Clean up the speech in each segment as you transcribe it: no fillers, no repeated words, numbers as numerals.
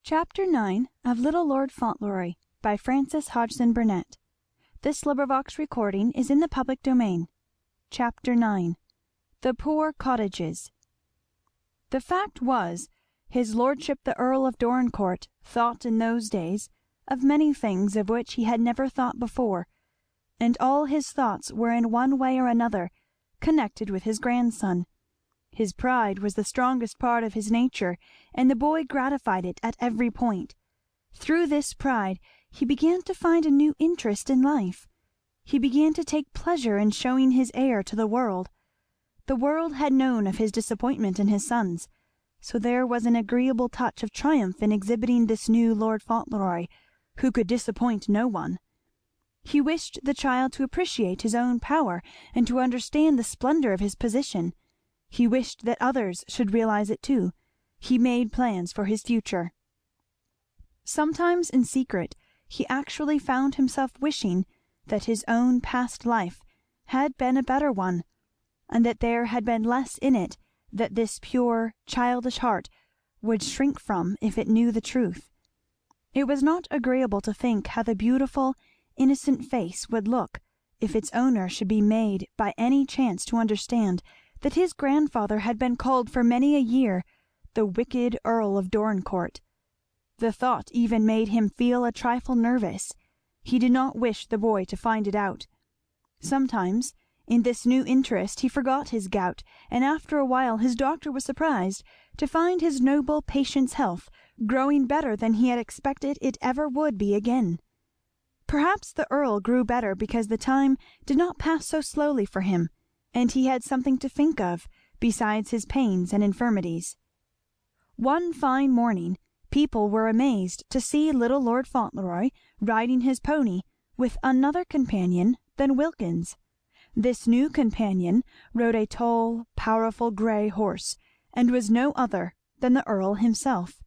CHAPTER 9 of Little Lord Fauntleroy by Frances Hodgson Burnett. This recording is in the public domain. CHAPTER 9 The Poor Cottages. The fact was, his lordship the Earl of Dorincourt thought in those days of many things of which he had never thought before, and all his thoughts were in one way or another connected with his grandson. His pride was the strongest part of his nature, and the boy gratified it at every point. Through this pride he began to find a new interest in life. He began to take pleasure in shewing his heir to the world. The world had known of his disappointment in his sons, so there was an agreeable touch of triumph in exhibiting this new Lord Fauntleroy, who could disappoint no one. He wished the child to appreciate his own power and to understand the splendour of his position. He wished that others should realize it too. He made plans for his future. Sometimes in secret he actually found himself wishing that his own past life had been a better one, and that there had been less in it that this pure childish heart would shrink from if it knew the truth. It was not agreeable to think how the beautiful innocent face would look if its owner should be made by any chance to understand that his grandfather had been called for many a year the wicked Earl of Dorincourt. The thought even made him feel a trifle nervous. He did not wish the boy to find it out. Sometimes in this new interest he forgot his gout, and after a while his doctor was surprised to find his noble patient's health growing better than he had expected it ever would be again. Perhaps the Earl grew better because the time did not pass so slowly for him, and he had something to think of besides his pains and infirmities. One fine morning people were amazed to see little Lord Fauntleroy riding his pony with another companion than Wilkins. This new companion rode a tall powerful grey horse, and was no other than the Earl himself.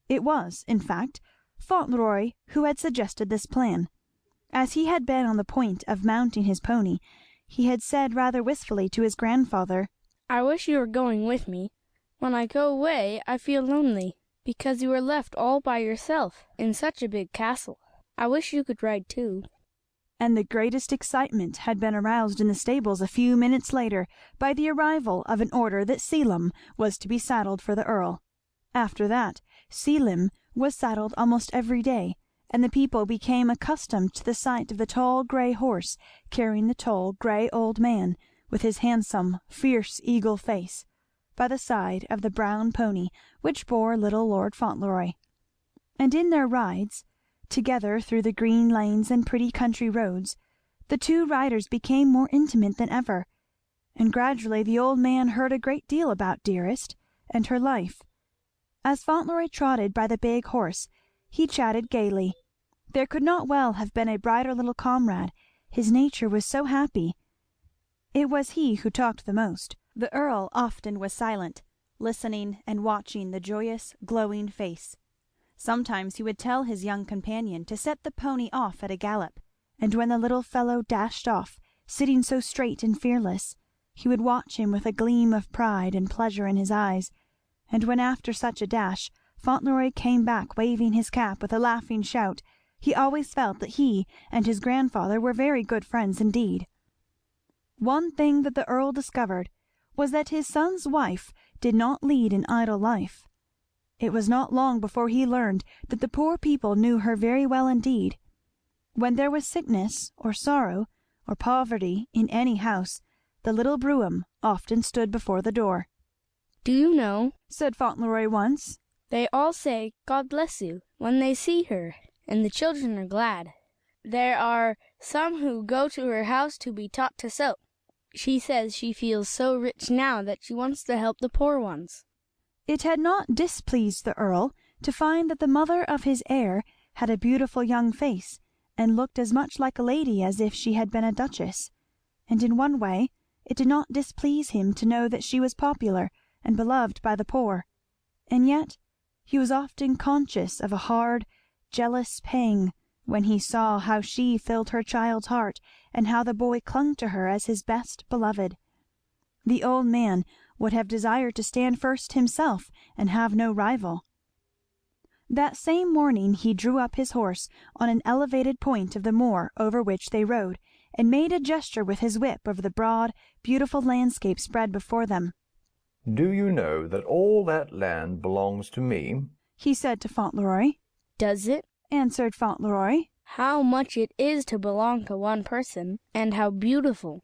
It was, in fact, Fauntleroy who had suggested this plan. As he had been on the point of mounting his pony, he had said rather wistfully to his grandfather, "I wish you were going with me. When I go away I feel lonely, because you are left all by yourself in such a big castle. I wish you could ride too." And the greatest excitement had been aroused in the stables a few minutes later by the arrival of an order that Selim was to be saddled for the Earl. After that Selim was saddled almost every day, and the people became accustomed to the sight of the tall grey horse carrying the tall grey old man, with his handsome fierce eagle face, by the side of the brown pony which bore little Lord Fauntleroy. And in their rides together through the green lanes and pretty country roads, the two riders became more intimate than ever, and gradually the old man heard a great deal about Dearest and her life. As Fauntleroy trotted by the big horse he chatted gayly. There could not well have been a brighter little comrade, his nature was so happy. It was he who talked the most. The Earl often was silent, listening and watching the joyous glowing face. Sometimes he would tell his young companion to set the pony off at a gallop, and when the little fellow dashed off, sitting so straight and fearless, he would watch him with a gleam of pride and pleasure in his eyes, and when after such a dash Fauntleroy came back waving his cap with a laughing shout, he always felt that he and his grandfather were very good friends indeed. One thing that the Earl discovered was that his son's wife did not lead an idle life. It was not long before he learned that the poor people knew her very well indeed. When there was sickness or sorrow or poverty in any house, the little brougham often stood before the door. "Do you know," said Fauntleroy once, "they all say 'God bless you' when they see her, and the children are glad. There are some who go to her house to be taught to sew. She says she feels so rich now that she wants to help the poor ones." It had not displeased the Earl to find that the mother of his heir had a beautiful young face, and looked as much like a lady as if she had been a duchess; and in one way it did not displease him to know that she was popular and beloved by the poor; and yet he was often conscious of a hard jealous pang when he saw how she filled her child's heart, and how the boy clung to her as his best beloved. The old man would have desired to stand first himself and have no rival. That same morning he drew up his horse on an elevated point of the moor over which they rode, and made a gesture with his whip over the broad, beautiful landscape spread before them. "Do you know that all that land belongs to me?" he said to Fauntleroy. "Does it?" answered Fauntleroy. "How much it is to belong to one person, and how beautiful!"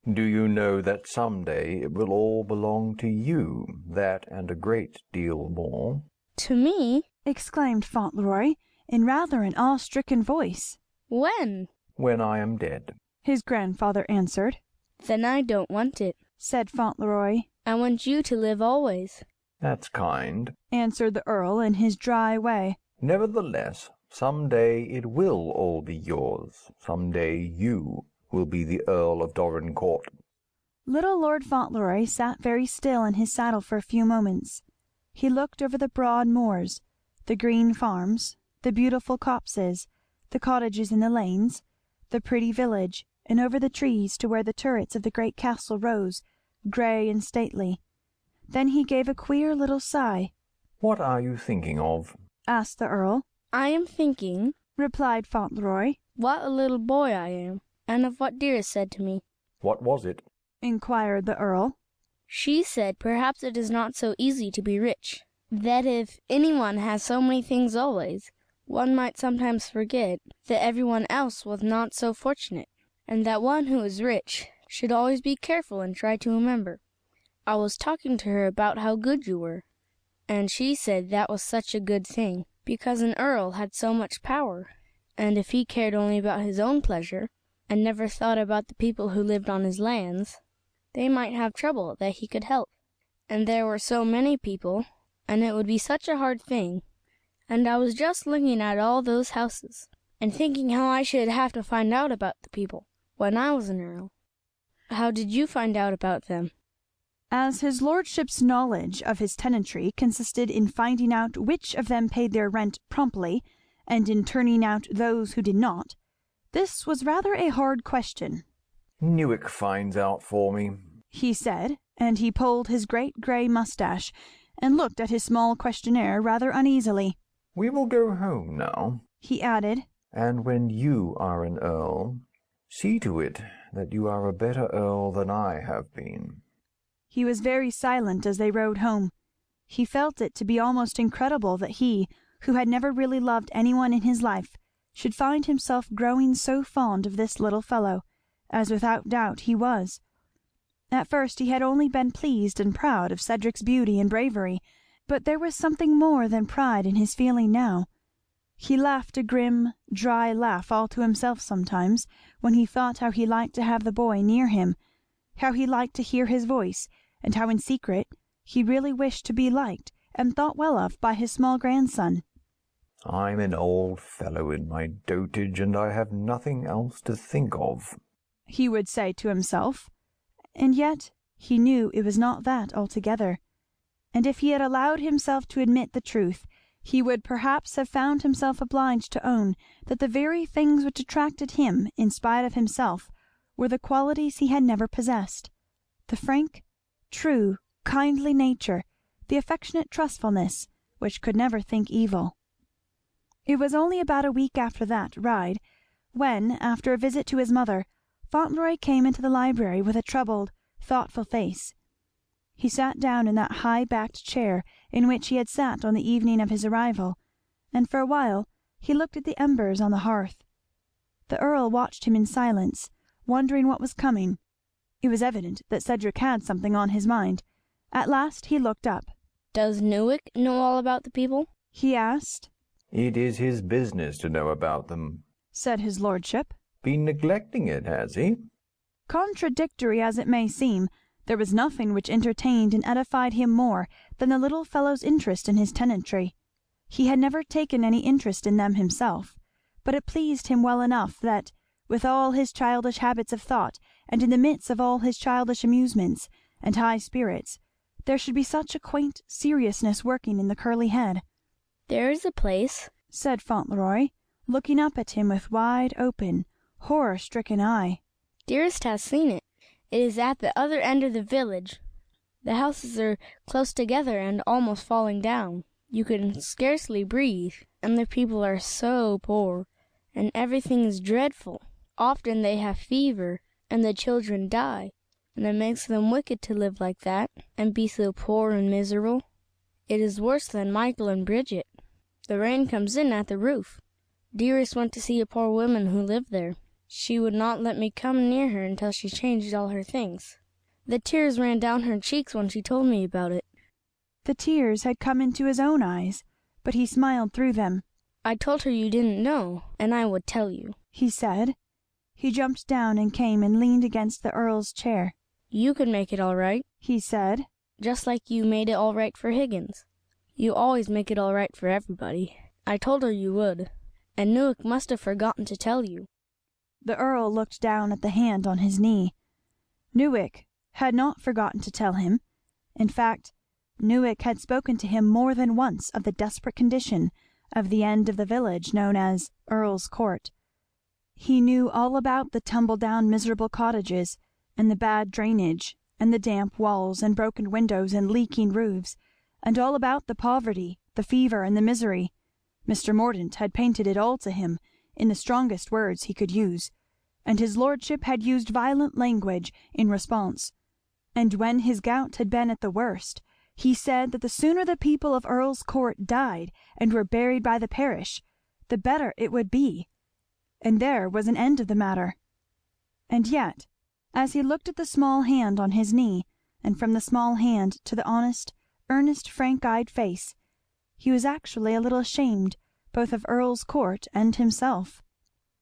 "Do you know that some day it will all belong to you, that and a great deal more?" "To me?" exclaimed Fauntleroy, in rather an awe-stricken voice. "When?" "When I am dead," his grandfather answered. "Then I don't want it," said Fauntleroy. "I want you to live always." "That's kind," answered the Earl in his dry way. "Nevertheless, some day it will all be yours. Some day you will be the Earl of Dorincourt." Little Lord Fauntleroy sat very still in his saddle for a few moments. He looked over the broad moors, the green farms, the beautiful copses, the cottages in the lanes, the pretty village, and over the trees to where the turrets of the great castle rose, grey and stately. Then he gave a queer little sigh. "What are you thinking of?" asked the Earl. "I am thinking," replied Fauntleroy, "what a little boy I am, and of what Dearest said to me." "What was it?" inquired the Earl. "She said perhaps it is not so easy to be rich, that if anyone has so many things always, one might sometimes forget that everyone else was not so fortunate, and that one who is rich should always be careful and try to remember. I was talking to her about how good you were, and she said that was such a good thing, because an earl had so much power, and if he cared only about his own pleasure, and never thought about the people who lived on his lands, they might have trouble that he could help. And there were so many people, and it would be such a hard thing. And I was just looking at all those houses, and thinking how I should have to find out about the people when I was an earl. How did you find out about them?" As his lordship's knowledge of his tenantry consisted in finding out which of them paid their rent promptly, and in turning out those who did not, this was rather a hard question. "Newick finds out for me," he said, and he pulled his great grey moustache, and looked at his small questionnaire rather uneasily. "We will go home now," he added, "and when you are an earl, see to it that you are a better earl than I have been." He was very silent as they rode home. He felt it to be almost incredible that he, who had never really loved any one in his life, should find himself growing so fond of this little fellow, as without doubt he was. At first he had only been pleased and proud of Cedric's beauty and bravery, but there was something more than pride in his feeling now. He laughed a grim, dry laugh all to himself sometimes, when he thought how he liked to have the boy near him, how he liked to hear his voice, and how in secret he really wished to be liked and thought well of by his small grandson. "I'm an old fellow in my dotage, and I have nothing else to think of," he would say to himself, and yet he knew it was not that altogether. And if he had allowed himself to admit the truth, he would perhaps have found himself obliged to own that the very things which attracted him in spite of himself were the qualities he had never possessed, the frank, true, kindly nature, the affectionate trustfulness which could never think evil. It was only about a week after that ride, when, after a visit to his mother, Fauntleroy came into the library with a troubled, thoughtful face. He sat down in that high-backed chair in which he had sat on the evening of his arrival, and for a while he looked at the embers on the hearth. The Earl watched him in silence, wondering what was coming. It was evident that Cedric had something on his mind. At last he looked up. "Does Newick know all about the people?" he asked. "It is his business to know about them," said his lordship. "Been neglecting it, has he?" Contradictory as it may seem, there was nothing which entertained and edified him more than the little fellow's interest in his tenantry. He had never taken any interest in them himself, but it pleased him well enough that, with all his childish habits of thought, and in the midst of all his childish amusements and high spirits, there should be such a quaint seriousness working in the curly head. "There is a place," said Fauntleroy, looking up at him with wide open, horror-stricken eye. "Dearest has seen it. It is at the other end of the village. The houses are close together and almost falling down. You can scarcely breathe, and the people are so poor, and everything is dreadful. Often they have fever, and the children die, and it makes them wicked to live like that, and be so poor and miserable. It is worse than Michael and Bridget. The rain comes in at the roof. Dearest went to see a poor woman who lived there. She would not let me come near her until she changed all her things. The tears ran down her cheeks when she told me about it. The tears had come into his own eyes, but he smiled through them. I told her you didn't know, and I would tell you, he said. He jumped down and came and leaned against the Earl's chair. You could make it all right, he said, just like you made it all right for Higgins. You always make it all right for everybody. I told her you would, and Newick must have forgotten to tell you. The Earl looked down at the hand on his knee. Newick had not forgotten to tell him. In fact, Newick had spoken to him more than once of the desperate condition of the end of the village known as Earl's Court. He knew all about the tumble-down miserable cottages, and the bad drainage, and the damp walls and broken windows and leaking roofs, and all about the poverty, the fever, and the misery. Mr. Mordaunt had painted it all to him in the strongest words he could use, and his lordship had used violent language in response. And when his gout had been at the worst, he said that the sooner the people of Earl's Court died and were buried by the parish, the better it would be, and there was an end of the matter. And yet, as he looked at the small hand on his knee, and from the small hand to the honest, earnest, frank-eyed face, he was actually a little ashamed both of Earl's Court and himself.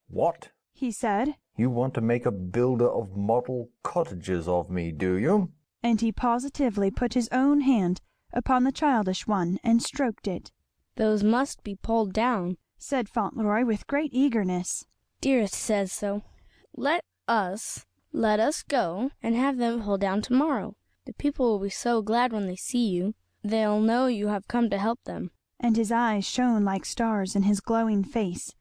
"What?" he said. "You want to make a builder of model cottages of me, do you?" And he positively put his own hand upon the childish one and stroked it. Those must be pulled down, said Fauntleroy with great eagerness. Dearest says so. Let us go and have them pulled down tomorrow. The people will be so glad when they see you. They'll know you have come to help them. And his eyes shone like stars in his glowing face.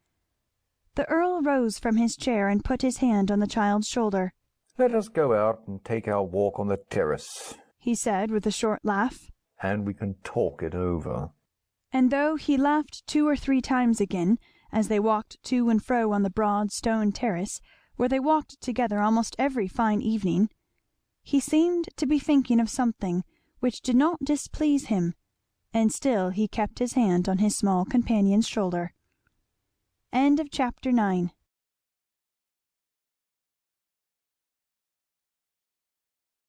The Earl rose from his chair and put his hand on the child's shoulder. "Let us go out and take our walk on the terrace," he said with a short laugh. "and we can talk it over." And though he laughed 2 or 3 times again, as they walked to and fro on the broad stone terrace, where they walked together almost every fine evening, he seemed to be thinking of something which did not displease him, and still he kept his hand on his small companion's shoulder. Chapter 9